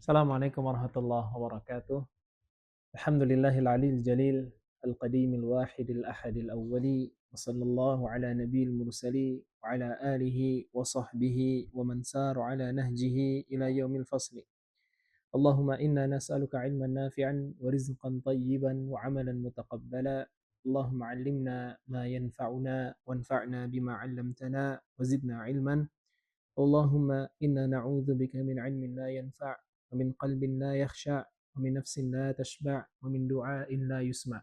Assalamualaikum warahmatullahi wabarakatuh. Alhamdulillahil aliyil jalil al-qadimil wahidil ahadil awwali wa sallallahu ala nabiyil mursali wa ala alihi wa sahbihi wa man saru ala nahjihi ila yaumil fasli. Allahumma inna nas'aluka ilman nafi'an wa rizqan tayyiban wa amalan mutaqabbala. Allahumma 'allimna ma yanfa'una wanfa'na bima 'allamtana wa zidna ilman. Allahumma inna na'udzubika min 'ilmin la yanfa' wa min qalbin la yakhsha' wa min nafsin la tashba' wa min du'ain la yusma'.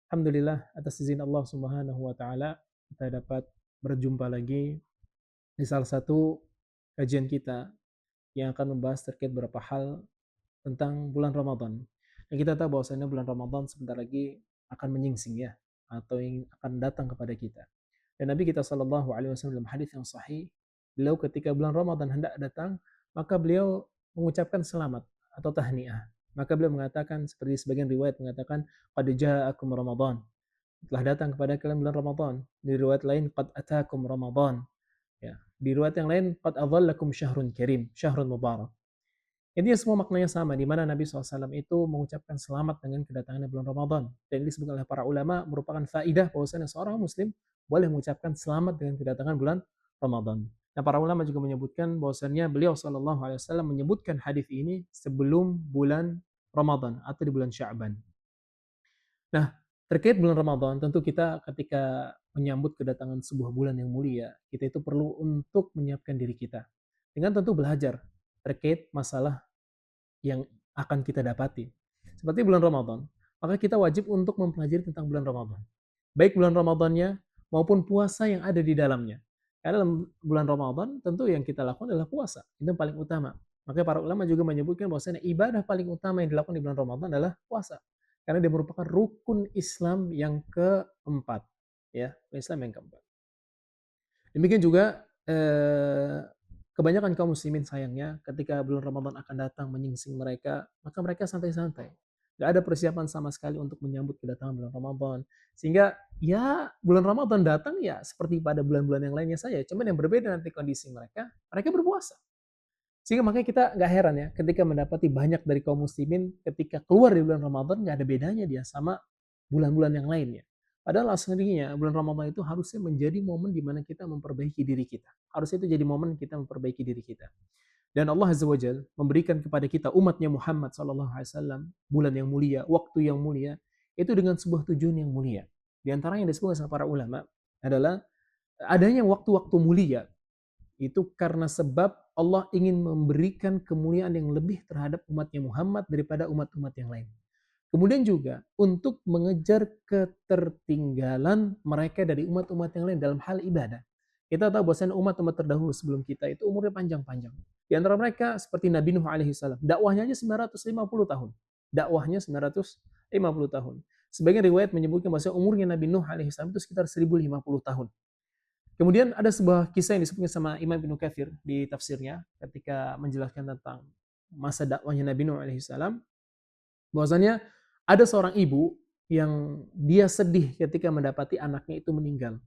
Alhamdulillah, atas izin Allah Subhanahu wa taala kita dapat berjumpa lagi di salah satu kajian kita yang akan membahas terkait beberapa hal tentang bulan Ramadan. Dan kita tahu bahwasanya bulan Ramadan sebentar lagi akan menyingsing ya, atau yang akan datang kepada kita. Dan Nabi kita sallallahu alaihi wasallam dalam hadis yang sahih, beliau ketika bulan Ramadan hendak datang, maka beliau mengucapkan selamat atau tahniah. Maka beliau mengatakan seperti sebagian riwayat mengatakan qad ja'akum Ramadan. Telah datang kepada kalian bulan Ramadan. Di riwayat lain qad atakum Ramadan. Ya, di riwayat yang lain qad adhallakum syahrun karim, syahrun mubarak. Intinya semua maknanya sama, di mana Nabi SAW itu mengucapkan selamat dengan kedatangannya bulan Ramadan. Dan ini disebutkan oleh para ulama merupakan faidah bahwasanya seorang muslim boleh mengucapkan selamat dengan kedatangan bulan Ramadan. Nah, para ulama juga menyebutkan bahwasanya beliau SAW menyebutkan hadis ini sebelum bulan Ramadan atau di bulan Sya'ban. Nah, terkait bulan Ramadan, tentu kita ketika menyambut kedatangan sebuah bulan yang mulia, kita itu perlu untuk menyiapkan diri kita. Dengan tentu belajar terkait masalah yang akan kita dapati. Seperti bulan Ramadan, maka kita wajib untuk mempelajari tentang bulan Ramadan. Baik bulan Ramadannya maupun puasa yang ada di dalamnya. Karena dalam bulan Ramadan tentu yang kita lakukan adalah puasa. Itu yang paling utama. Makanya para ulama juga menyebutkan bahwasanya ibadah paling utama yang dilakukan di bulan Ramadan adalah puasa. Karena dia merupakan rukun Islam yang keempat. Ya, Islam yang keempat. Demikian juga kebanyakan kaum muslimin sayangnya ketika bulan Ramadan akan datang menyingsing mereka, maka mereka santai-santai. Gak ada persiapan sama sekali untuk menyambut kedatangan bulan Ramadan. Sehingga ya bulan Ramadan datang ya seperti pada bulan-bulan yang lainnya saja. Cuman yang berbeda nanti kondisi mereka, mereka berpuasa. Sehingga makanya kita gak heran ya ketika mendapati banyak dari kaum muslimin ketika keluar di bulan Ramadan gak ada bedanya dia sama bulan-bulan yang lainnya. Padahal aslinya bulan Ramadan itu harusnya menjadi momen di mana kita memperbaiki diri kita. Harusnya itu jadi momen kita memperbaiki diri kita. Dan Allah Azza wa Jalla memberikan kepada kita umatnya Muhammad SAW bulan yang mulia, waktu yang mulia, itu dengan sebuah tujuan yang mulia. Di antara yang disebut sama para ulama adalah adanya waktu-waktu mulia itu karena sebab Allah ingin memberikan kemuliaan yang lebih terhadap umatnya Muhammad daripada umat-umat yang lain. Kemudian juga untuk mengejar ketertinggalan mereka dari umat-umat yang lain dalam hal ibadah. Kita tahu bahwasanya umat-umat terdahulu sebelum kita itu umurnya panjang-panjang. Di antara mereka seperti Nabi Nuh alaihi salam, dakwahnya aja 950 tahun. Dakwahnya 950 tahun. Sebagian riwayat menyebutkan bahwa umurnya Nabi Nuh alaihi salam itu sekitar 1050 tahun. Kemudian ada sebuah kisah yang disebutkan sama Imam Ibnu Katsir di tafsirnya ketika menjelaskan tentang masa dakwahnya Nabi Nuh alaihi salam, bahwasanya ada seorang ibu yang dia sedih ketika mendapati anaknya itu meninggal.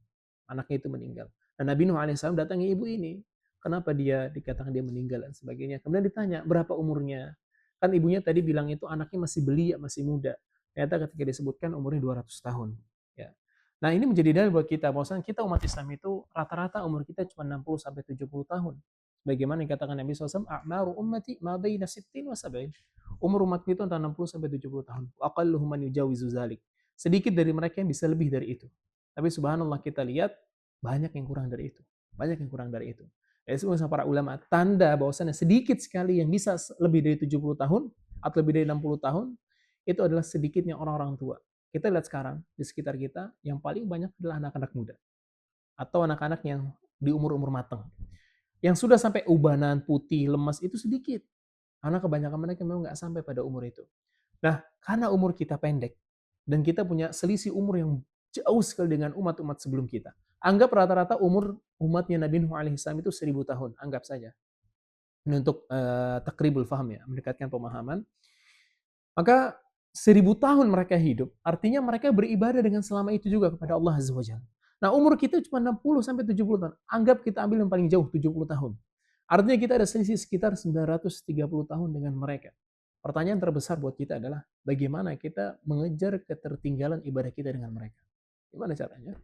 Anaknya itu meninggal. Dan Nabi Nuh alaihissalam datangi ibu ini. Kenapa dia dikatakan dia meninggal dan sebagainya. Kemudian ditanya, berapa umurnya? Kan ibunya tadi bilang itu anaknya masih belia, masih muda. Ternyata ketika disebutkan umurnya 200 tahun. Ya. Nah ini menjadi dalil buat kita. Bahwasanya kita umat Islam itu rata-rata umur kita cuma 60-70 tahun. Bagaimana yang katakan Nabi SAW, A'maru ummati ma baina sittin wa sab'in. Umur umatku itu antara 60-70 tahun. Aqalluhum man yujawizu zalik. Sedikit dari mereka yang bisa lebih dari itu. Tapi subhanallah kita lihat banyak yang kurang dari itu. Banyak yang kurang dari itu. Jadi semua para ulama tanda bahwasanya sedikit sekali yang bisa lebih dari 70 tahun atau lebih dari 60 tahun itu adalah sedikitnya orang-orang tua. Kita lihat sekarang di sekitar kita yang paling banyak adalah anak-anak muda atau anak-anak yang di umur-umur matang. Yang sudah sampai ubanan, putih, lemas itu sedikit. Karena kebanyakan mereka memang nggak sampai pada umur itu. Nah, karena umur kita pendek dan kita punya selisih umur yang jauh sekali dengan umat-umat sebelum kita. Anggap rata-rata umur umatnya Nabi Nuh alaihissalam itu 1000 tahun, anggap saja. Ini untuk takribul faham ya, mendekatkan pemahaman. Maka 1000 tahun mereka hidup, artinya mereka beribadah dengan selama itu juga kepada Allah Azza wa Jalla. Nah, umur kita cuma 60 sampai 70 tahun. Anggap kita ambil yang paling jauh 70 tahun. Artinya kita ada selisih sekitar 930 tahun dengan mereka. Pertanyaan terbesar buat kita adalah bagaimana kita mengejar ketertinggalan ibadah kita dengan mereka. Gimana caranya?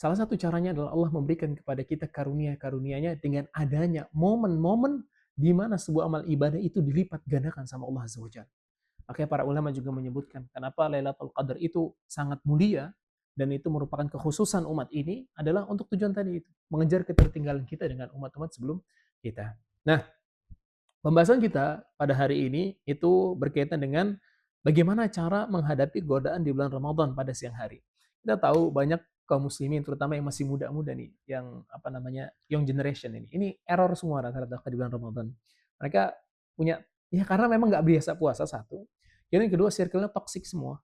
Salah satu caranya adalah Allah memberikan kepada kita karunia-karunia-Nya dengan adanya momen-momen di mana sebuah amal ibadah itu dilipat gandakan sama Allah Azza wa Jalla. Makanya para ulama juga menyebutkan kenapa Lailatul Qadar itu sangat mulia dan itu merupakan kekhususan umat ini adalah untuk tujuan tadi itu, mengejar ketertinggalan kita dengan umat-umat sebelum kita. Nah, pembahasan kita pada hari ini itu berkaitan dengan bagaimana cara menghadapi godaan di bulan Ramadan pada siang hari. Kita tahu banyak kaum muslimin terutama yang masih muda-muda nih, yang apa namanya, young generation ini. Ini error semua rata-rata di bulan Ramadan. Mereka punya, ya karena memang nggak biasa puasa satu. Yang kedua, circle-nya toxic semua.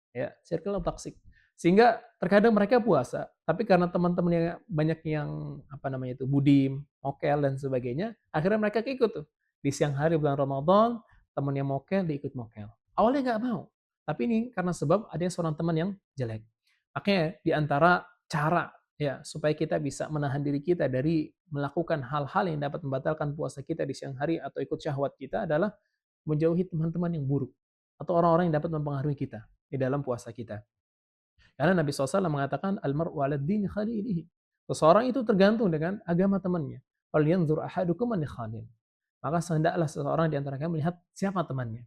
Ya, circle-nya toxic. Sehingga terkadang mereka puasa, tapi karena teman-temannya banyak yang apa namanya itu budim, mokel dan sebagainya, akhirnya mereka ikut tuh. Di siang hari bulan Ramadan, temannya mokel, dia ikut mokel. Awalnya nggak mau, tapi ini karena sebab ada seorang teman yang jelek. Makanya di antara cara ya supaya kita bisa menahan diri kita dari melakukan hal-hal yang dapat membatalkan puasa kita di siang hari atau ikut syahwat kita adalah menjauhi teman-teman yang buruk atau orang-orang yang dapat mempengaruhi kita di dalam puasa kita. Karena Nabi SAW mengatakan almaru ala dini khalilihi. Seseorang itu tergantung dengan agama temannya. Falyanzur ahadukum man khalil. Maka hendaklah seseorang di antara kalian melihat siapa temannya.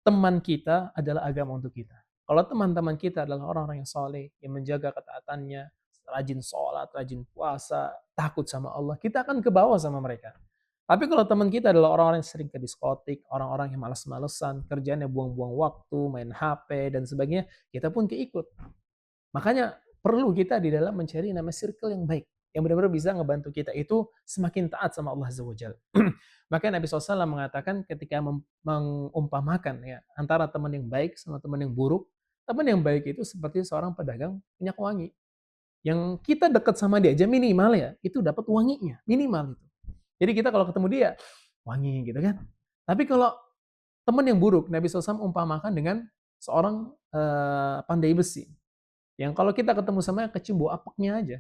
Teman kita adalah agama untuk kita. Kalau teman-teman kita adalah orang-orang yang soleh, yang menjaga ketaatannya, rajin sholat, rajin puasa, takut sama Allah, kita akan ke bawah sama mereka. Tapi kalau teman kita adalah orang-orang yang sering ke diskotik, orang-orang yang malas-malesan, kerjanya buang-buang waktu, main HP, dan sebagainya, kita pun keikut. Makanya perlu kita di dalam mencari nama circle yang baik, yang benar-benar bisa ngebantu kita itu semakin taat sama Allah Azza wa Jalla. Makanya Nabi SAW mengatakan ketika mengumpamakan ya antara teman yang baik sama teman yang buruk, teman yang baik itu seperti seorang pedagang minyak wangi. Yang kita dekat sama dia aja minimal ya, itu dapat wanginya, minimal itu. Jadi kita kalau ketemu dia, wangi gitu kan. Tapi kalau teman yang buruk, Nabi SAW umpamakan dengan seorang pandai besi. Yang kalau kita ketemu sama kecium bau apeknya aja.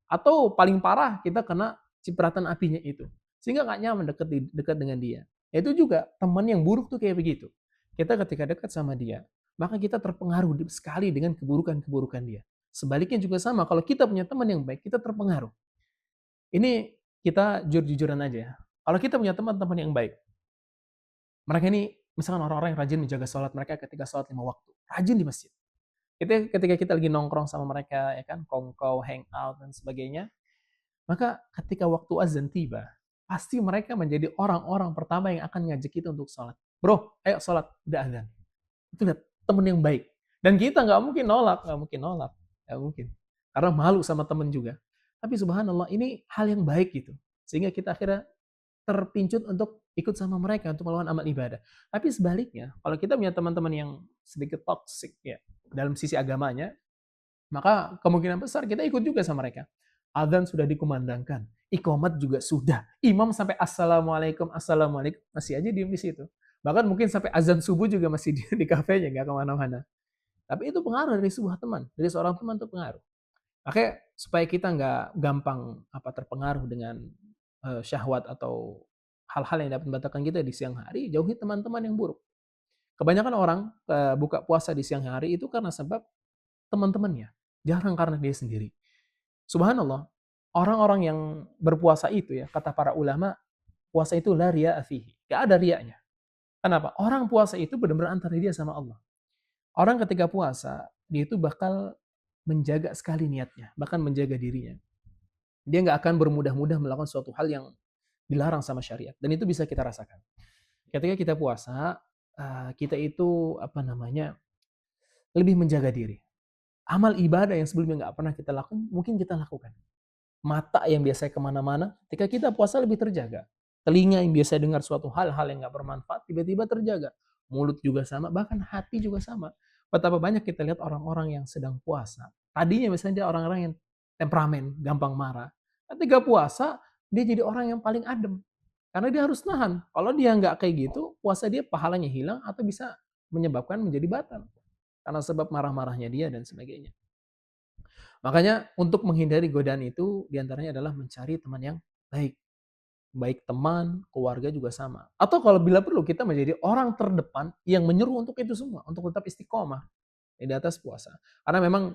Atau paling parah kita kena cipratan apinya itu. Sehingga nggak nyaman dekat dengan dia. Itu juga teman yang buruk tuh kayak begitu. Kita ketika dekat sama dia, maka kita terpengaruh sekali dengan keburukan-keburukan dia. Sebaliknya juga sama, kalau kita punya teman yang baik, kita terpengaruh. Ini kita jujur-jujuran aja ya. Kalau kita punya teman-teman yang baik, mereka ini misalkan orang-orang yang rajin menjaga sholat mereka ketika sholat 5 waktu, rajin di masjid. Itu ketika kita lagi nongkrong sama mereka, ya kan, kongkow, hangout, dan sebagainya, maka ketika waktu azan tiba, pasti mereka menjadi orang-orang pertama yang akan ngajak kita untuk sholat. Bro, ayo sholat, udah azan. Itu lihat, temen yang baik. Dan kita nggak mungkin nolak, nggak mungkin. Karena malu sama temen juga. Tapi subhanallah, ini hal yang baik gitu. Sehingga kita akhirnya terpincut untuk ikut sama mereka untuk melakukan amal ibadah. Tapi sebaliknya, kalau kita punya teman-teman yang sedikit toxic ya dalam sisi agamanya, maka kemungkinan besar kita ikut juga sama mereka. Adzan sudah dikumandangkan, iqamat juga sudah. Imam sampai assalamualaikum, assalamualaikum masih aja diem di situ. Bahkan mungkin sampai azan subuh juga masih di kafenya, nggak kemana-mana. Tapi itu pengaruh dari sebuah teman, dari seorang teman itu pengaruh. Makanya supaya kita nggak gampang terpengaruh dengan syahwat atau hal-hal yang dapat membatalkan kita di siang hari, jauhi teman-teman yang buruk. Kebanyakan orang buka puasa di siang hari itu karena sebab teman-temannya, jarang karena dia sendiri. Subhanallah, orang-orang yang berpuasa itu ya, kata para ulama, puasa itu la riya fihi, gak ada riaknya. Kenapa? Orang puasa itu benar-benar antara dia sama Allah. Orang ketika puasa, dia itu bakal menjaga sekali niatnya, bahkan menjaga dirinya. Dia nggak akan bermudah-mudah melakukan suatu hal yang dilarang sama syariat. Dan itu bisa kita rasakan. Ketika kita puasa, kita itu lebih menjaga diri. Amal ibadah yang sebelumnya nggak pernah kita lakukan, mungkin kita lakukan. Mata yang biasa kemana-mana, ketika kita puasa lebih terjaga. Telinga yang biasa dengar suatu hal-hal yang nggak bermanfaat, tiba-tiba terjaga. Mulut juga sama, bahkan hati juga sama. Betapa banyak kita lihat orang-orang yang sedang puasa. Tadinya misalnya dia orang-orang yang temperamen, gampang marah. Ketika puasa, dia jadi orang yang paling adem. Karena dia harus nahan. Kalau dia nggak kayak gitu, puasa dia pahalanya hilang atau bisa menyebabkan menjadi batal. Karena sebab marah-marahnya dia dan sebagainya. Makanya untuk menghindari godaan itu diantaranya adalah mencari teman yang baik. baik teman, keluarga juga sama. Atau kalau bila perlu kita menjadi orang terdepan yang menyuruh untuk itu semua, untuk tetap istiqomah di atas puasa. Karena memang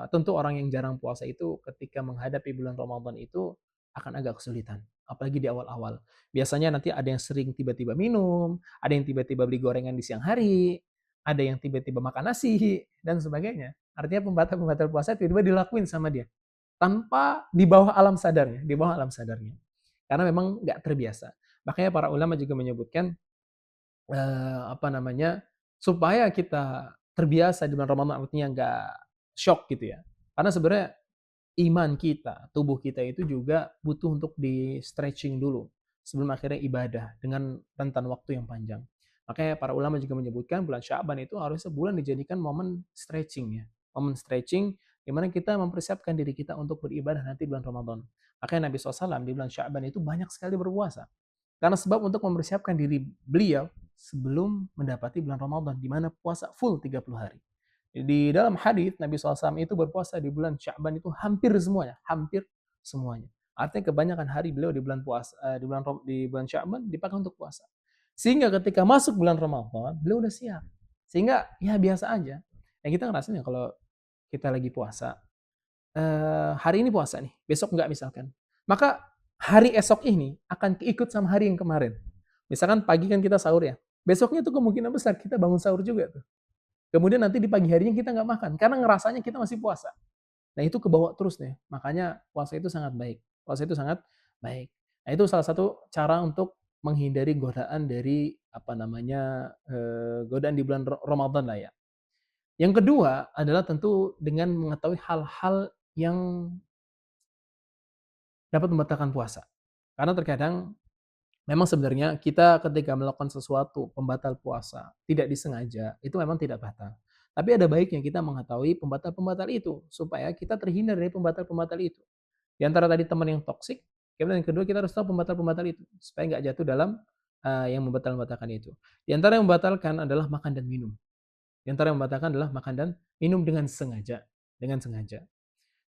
tentu orang yang jarang puasa itu ketika menghadapi bulan Ramadan itu akan agak kesulitan, apalagi di awal-awal. Biasanya nanti ada yang sering tiba-tiba minum, ada yang tiba-tiba beli gorengan di siang hari, ada yang tiba-tiba makan nasi, dan sebagainya. Artinya pembatal-pembatal puasa tiba-tiba dilakuin sama dia, tanpa di bawah alam sadarnya, di bawah alam sadarnya. Karena memang nggak terbiasa. Makanya para ulama juga menyebutkan apa namanya, supaya kita terbiasa di bulan Ramadan, artinya nggak shock gitu ya. Karena sebenarnya iman kita, tubuh kita itu juga butuh untuk di-stretching dulu sebelum akhirnya ibadah dengan rentan waktu yang panjang. Makanya para ulama juga menyebutkan bulan Sya'ban itu harusnya bulan dijadikan momen stretching ya. Momen stretching di mana kita mempersiapkan diri kita untuk beribadah nanti bulan Ramadan. Makanya Nabi SAW di bulan Sya'ban itu banyak sekali berpuasa. Karena sebab untuk mempersiapkan diri beliau sebelum mendapati bulan Ramadan, di mana puasa full 30 hari. Di dalam hadis Nabi SAW itu berpuasa di bulan Sya'ban itu hampir semuanya, hampir semuanya. Artinya kebanyakan hari beliau di bulan puasa, di bulan Sya'ban dipakai untuk puasa. Sehingga ketika masuk bulan Ramadan, beliau udah siap. Sehingga ya biasa aja. Yang kita ngerasain ya kalau kita lagi puasa, hari ini puasa nih, besok enggak misalkan. Maka hari esok ini akan keikut sama hari yang kemarin. Misalkan pagi kan kita sahur ya, besoknya tuh kemungkinan besar kita bangun sahur juga tuh. Kemudian nanti di pagi harinya kita nggak makan, karena ngerasanya kita masih puasa. Nah itu kebawa terus deh, makanya puasa itu sangat baik. Puasa itu sangat baik. Nah itu salah satu cara untuk menghindari godaan dari apa namanya godaan di bulan Ramadan lah ya. Yang kedua adalah tentu dengan mengetahui hal-hal yang dapat membatalkan puasa. Karena terkadang memang sebenarnya kita ketika melakukan sesuatu pembatal puasa tidak disengaja, itu memang tidak batal. Tapi ada baiknya kita mengetahui pembatal-pembatal itu supaya kita terhindar dari pembatal-pembatal itu. Di antara tadi teman yang toksik, kemudian yang kedua kita harus tahu pembatal-pembatal itu supaya nggak jatuh dalam yang membatalkan itu. Di antara yang membatalkan adalah makan dan minum. Di antara yang membatalkan adalah makan dan minum dengan sengaja, dengan sengaja.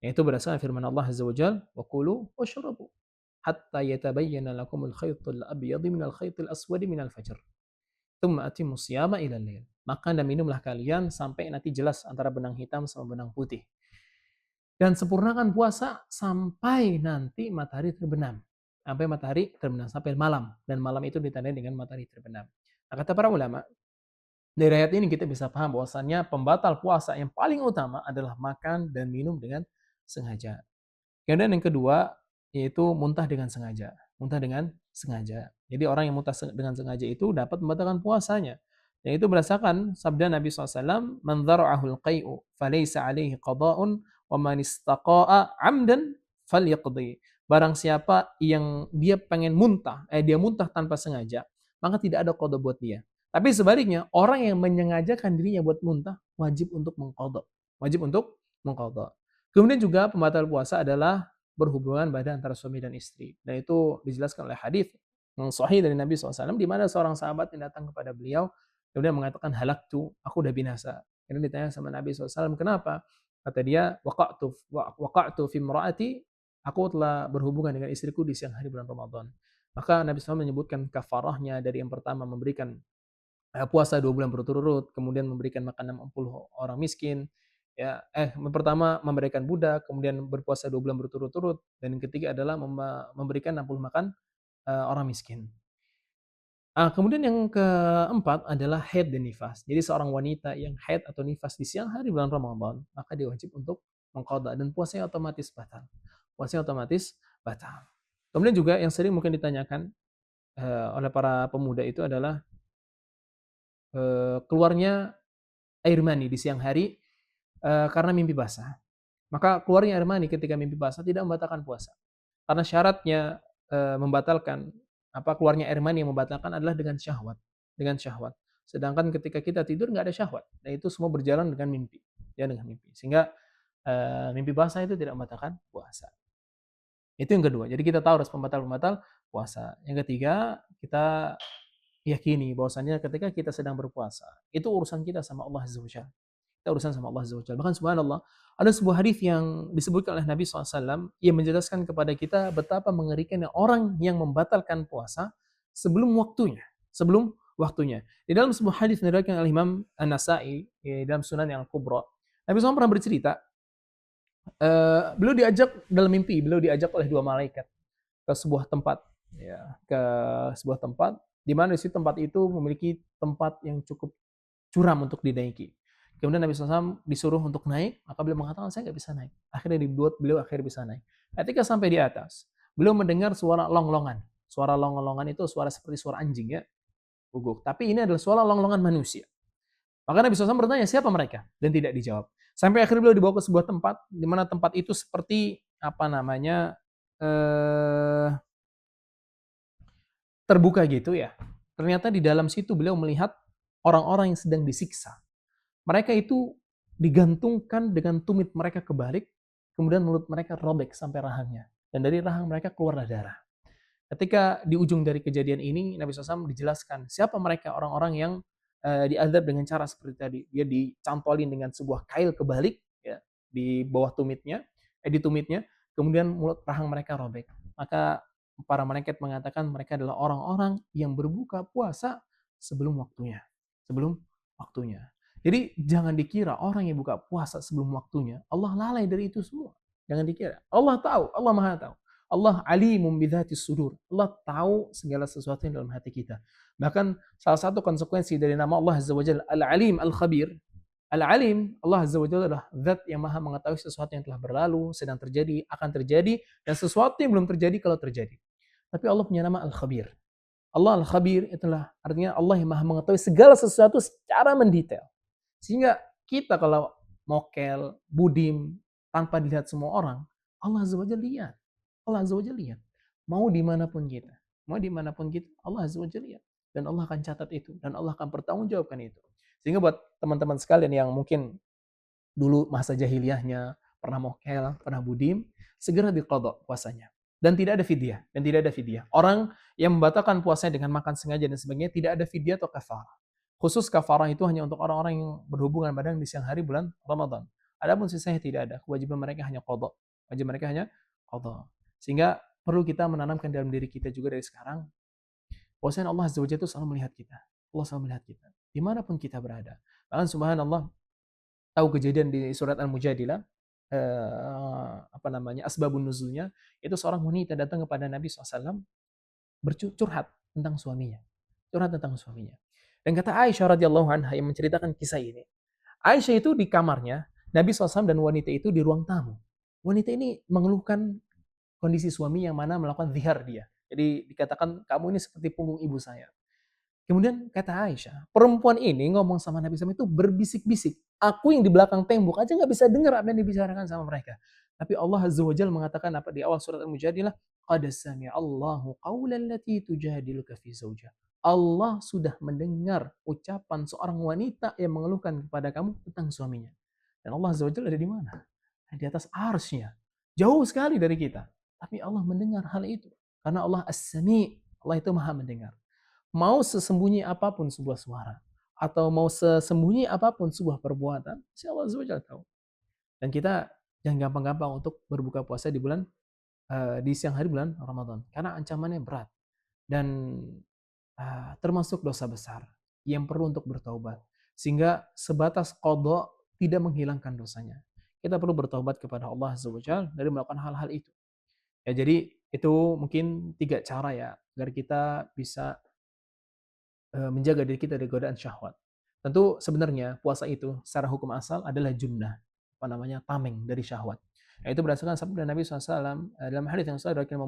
Yaitu berdasarkan firman Allah Azza wa Jalla, "Wa kulu washrabu hatta yatabayyana lakumul khaytul abyadu minal khaytil aswadi minal fajr. Tsumma atimmus siyama ilal lail." Makan dan minumlah kalian sampai nanti jelas antara benang hitam sama benang putih. Dan sempurnakan puasa sampai nanti matahari terbenam. Sampai matahari terbenam, sampai malam. Dan malam itu ditandai dengan matahari terbenam. Nah, kata para ulama, dari ayat ini kita bisa paham bahwasannya pembatal puasa yang paling utama adalah makan dan minum dengan sengaja. Kemudian yang kedua, yaitu muntah dengan sengaja. Muntah dengan sengaja. Jadi orang yang muntah dengan sengaja itu dapat membatalkan puasanya. Dan itu berdasarkan sabda Nabi SAW, "Man dzara'ahul qai'u falaysa 'alaihi qada'un wa man istaqa'a 'amdan falyaqdi." Barang siapa yang dia pengen muntah, dia muntah tanpa sengaja, maka tidak ada qada buat dia. Tapi sebaliknya, orang yang menyengajakan dirinya buat muntah wajib untuk mengqada. Wajib untuk mengqada. Kemudian juga pembatal puasa adalah berhubungan badan antara suami dan istri. Dan itu dijelaskan oleh hadis yang sahih dari Nabi SAW, di mana seorang sahabat yang datang kepada beliau, kemudian mengatakan, halaktu, aku udah binasa. Kemudian ditanya sama Nabi SAW, kenapa? Kata dia, waqa'tu fi imra'ati, aku telah berhubungan dengan istriku di siang hari bulan Ramadan. Maka Nabi SAW menyebutkan kafarahnya dari yang pertama memberikan puasa 2 bulan berturut-turut, kemudian memberikan makan 60 orang miskin, ya pertama memberikan budak, kemudian berpuasa 2 bulan berturut-turut, dan yang ketiga adalah memberikan 60 makan orang miskin. Kemudian yang keempat adalah haid dan nifas. Jadi seorang wanita yang haid atau nifas di siang hari bulan Ramadan, maka dia wajib untuk mengqadha dan puasanya otomatis batal. Puasanya otomatis batal. Kemudian juga yang sering mungkin ditanyakan oleh para pemuda itu adalah keluarnya air mani di siang hari karena mimpi basah. Maka keluarnya air mani ketika mimpi basah tidak membatalkan puasa. Karena syaratnya membatalkan keluarnya air mani yang membatalkan adalah dengan syahwat, dengan syahwat. Sedangkan ketika kita tidur nggak ada syahwat. Nah itu semua berjalan dengan mimpi, ya dengan mimpi. Sehingga mimpi basah itu tidak membatalkan puasa. Itu yang kedua. Jadi kita tahu harus pembatal-pembatal puasa. Yang ketiga, kita yakini bahwasannya ketika kita sedang berpuasa, itu urusan kita sama Allah Azza wa Jalla. Kita urusan sama Allah Azza wa Jalla. Bahkan subhanallah, ada sebuah hadis yang disebutkan oleh Nabi SAW yang menjelaskan kepada kita betapa mengerikannya orang yang membatalkan puasa sebelum waktunya. Sebelum waktunya. Di dalam sebuah hadis yang diriwayatkan oleh Imam An-Nasa'i dalam Sunan yang Kubra, Nabi SAW pernah bercerita, beliau diajak dalam mimpi, beliau diajak oleh dua malaikat ke sebuah tempat, ya, ke sebuah tempat di mana di situ tempat itu memiliki tempat yang cukup curam untuk dinaiki. Kemudian Nabi SAW disuruh untuk naik, maka beliau mengatakan saya nggak bisa naik. Akhirnya dibuat beliau akhirnya bisa naik. Ketika sampai di atas, beliau mendengar suara longlongan. Suara longlongan itu suara seperti suara anjing ya, guguk. Tapi ini adalah suara longlongan manusia. Maka Nabi SAW bertanya siapa mereka dan tidak dijawab. Sampai akhirnya beliau dibawa ke sebuah tempat di mana tempat itu seperti apa namanya terbuka gitu ya. Ternyata di dalam situ beliau melihat orang-orang yang sedang disiksa. Mereka itu digantungkan dengan tumit mereka kebalik, kemudian mulut mereka robek sampai rahangnya. Dan dari rahang mereka keluarlah darah. Ketika di ujung dari kejadian ini, Nabi SAW dijelaskan siapa mereka orang-orang yang diazab dengan cara seperti tadi. Dia dicantolin dengan sebuah kail kebalik ya, di bawah tumitnya, di tumitnya, kemudian mulut rahang mereka robek. Maka para malaikat mengatakan mereka adalah orang-orang yang berbuka puasa sebelum waktunya. Sebelum waktunya. Jadi jangan dikira orang yang buka puasa sebelum waktunya, Allah lalai dari itu semua. Jangan dikira. Allah tahu, Allah Maha tahu. Allah alimum bidzatis sudur. Allah tahu segala sesuatu yang dalam hati kita. Bahkan salah satu konsekuensi dari nama Allah Azza wa Jalla Al-Alim Al-Khabir. Al-Alim, Allah Azza wa Jalla adalah zat yang Maha mengetahui sesuatu yang telah berlalu, sedang terjadi, akan terjadi, dan sesuatu yang belum terjadi kalau terjadi. Tapi Allah punya nama Al-Khabir. Allah Al-Khabir itulah artinya Allah yang Maha mengetahui segala sesuatu secara mendetail. Sehingga kita kalau mokel, budim, tanpa dilihat semua orang, Allah Azza wa Jalla lihat. Allah Azza wa Jalla lihat. Mau dimanapun kita. Mau dimanapun kita, Allah Azza wa Jalla lihat. Dan Allah akan catat itu. Dan Allah akan pertanggungjawabkan itu. Sehingga buat teman-teman sekalian yang mungkin dulu masa jahiliyahnya, pernah mokel, pernah budim, segera diqadha puasanya. Dan tidak ada fidyah. Dan tidak ada fidyah. Orang yang membatalkan puasanya dengan makan sengaja dan sebagainya, tidak ada fidyah atau kafarah. Khusus kafarah itu hanya untuk orang-orang yang berhubungan badan di siang hari bulan Ramadan. Adapun sisanya tidak ada. Kewajiban mereka hanya qadha. Kewajiban mereka hanya qadha. Sehingga perlu kita menanamkan dalam diri kita juga dari sekarang, bahwasanya Allah Azza wa Jalla itu selalu melihat kita. Allah selalu melihat kita. Dimanapun kita berada. Bahkan subhanallah, tahu kejadian di surat Al-Mujadilah, asbabun nuzulnya, itu seorang wanita datang kepada Nabi SAW, bercurhat tentang suaminya. Curhat tentang suaminya. Dan kata Aisyah radhiyallahu anha yang menceritakan kisah ini, Aisyah itu di kamarnya, Nabi SAW dan wanita itu di ruang tamu. Wanita ini mengeluhkan kondisi suami yang mana melakukan zihar dia. Jadi dikatakan, kamu ini seperti punggung ibu saya. Kemudian kata Aisyah, perempuan ini ngomong sama Nabi SAW itu berbisik-bisik. Aku yang di belakang tembok aja nggak bisa dengar apa yang dibicarakan sama mereka. Tapi Allah Azza wa Jalla mengatakan apa di awal surat Al-Mujadilah, qad sami'a Allahu qawlan lati tujadiluka fi zawjiha. Allah sudah mendengar ucapan seorang wanita yang mengeluhkan kepada kamu tentang suaminya. Dan Allah Azza wa Jalla ada di mana? Di atas arsy-Nya. Jauh sekali dari kita. Tapi Allah mendengar hal itu. Karena Allah As-Sami', Allah itu Maha mendengar. Mau sesembunyi apapun sebuah suara, atau mau sesembunyi apapun sebuah perbuatan, si Allah Azza wa Jalla tahu. Dan kita jangan gampang-gampang untuk berbuka puasa di bulan di siang hari bulan Ramadan, karena ancamannya berat dan termasuk dosa besar yang perlu untuk bertaubat. Sehingga sebatas qadha tidak menghilangkan dosanya. Kita perlu bertaubat kepada Allah Azza wa Jalla dari melakukan hal-hal itu. Ya, jadi itu mungkin 3 cara ya agar kita bisa menjaga diri kita dari godaan syahwat. Tentu sebenarnya puasa itu secara hukum asal adalah junnah, tameng dari syahwat. Nah, itu berdasarkan sabda Nabi SAW dalam hadis yang sahih diriwayatkan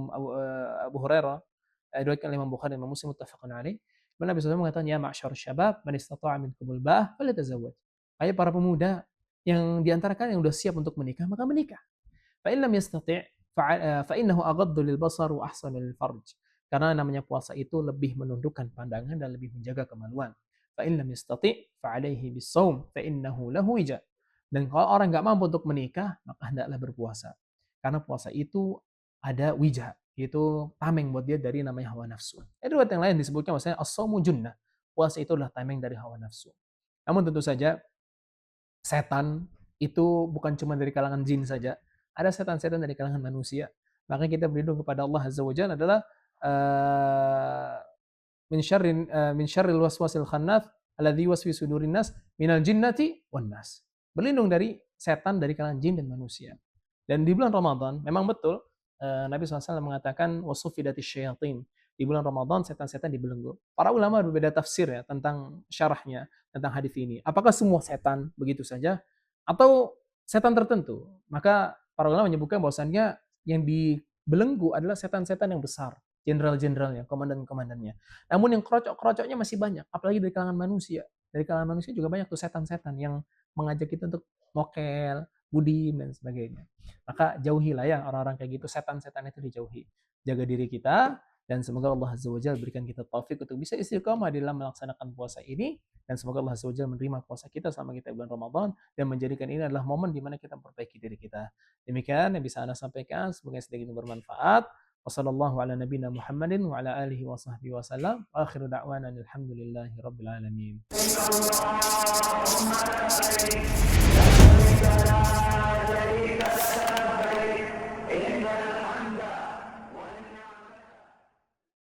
Abu Hurairah, diriwayatkan oleh Imam Bukhari dan Muslim muttafaqun alaih. Nabi SAW mengatakan, ya ma'syar syabab, man istata'a minkumul ba'ah falyatazawwaj. Hai para pemuda yang di antara kalian yang sudah siap untuk menikah, maka menikah. Fa in lam yastati' fa innahu aghaddu lil basar wa ahsanu lil farj. Karena namanya puasa itu lebih menundukkan pandangan dan lebih menjaga kemaluan. Fa in lam yastati' fa alaihi bis-shaum fa innahu lahu wija. Dan kalau orang nggak mampu untuk menikah, maka hendaklah berpuasa. Karena puasa itu ada wija, yaitu tameng buat dia dari namanya hawa nafsu. Ada riwayat yang lain disebutkan maksudnya as-shaumu junnah. Puasa itu adalah tameng dari hawa nafsu. Namun tentu saja setan itu bukan cuma dari kalangan jin saja, ada setan-setan dari kalangan manusia. Maka kita berlindung kepada Allah Azza wa Jalla adalah eh, min syarril waswasil khannath alladzi yuwaswisu sudurin nas minal jinnati wan nas. Berlindung dari setan dari kalangan jin dan manusia. Dan di bulan Ramadan memang betul Nabi SAW mengatakan wasufidatis syayatin. Di bulan Ramadan setan-setan dibelenggu. Para ulama berbeda tafsir ya tentang syarahnya, tentang hadis ini. Apakah semua setan begitu saja atau setan tertentu? Maka para ulama menyebutkan bahwasannya yang dibelenggu adalah setan-setan yang besar, jenderal-jenderalnya, komandan-komandannya. Namun yang kerocok-kerocoknya masih banyak, apalagi dari kalangan manusia. Dari kalangan manusia juga banyak tuh setan-setan yang mengajak kita untuk mokel, budim, dan sebagainya. Maka jauhilah ya orang-orang kayak gitu, setan-setan itu dijauhi. Jaga diri kita, dan semoga Allah Azza wa Jalla berikan kita taufik untuk bisa istiqomah dalam melaksanakan puasa ini, dan semoga Allah Azza wa Jalla menerima puasa kita selama kita bulan Ramadan, dan menjadikan ini adalah momen di mana kita memperbaiki diri kita. Demikian yang bisa Anda sampaikan, semoga sedikit bermanfaat. Wassallallahu ala nabiyina Muhammadin wa ala alihi wa sahbihi wa sallam. Akhiru da'wana alhamdulillahi rabbil alamin.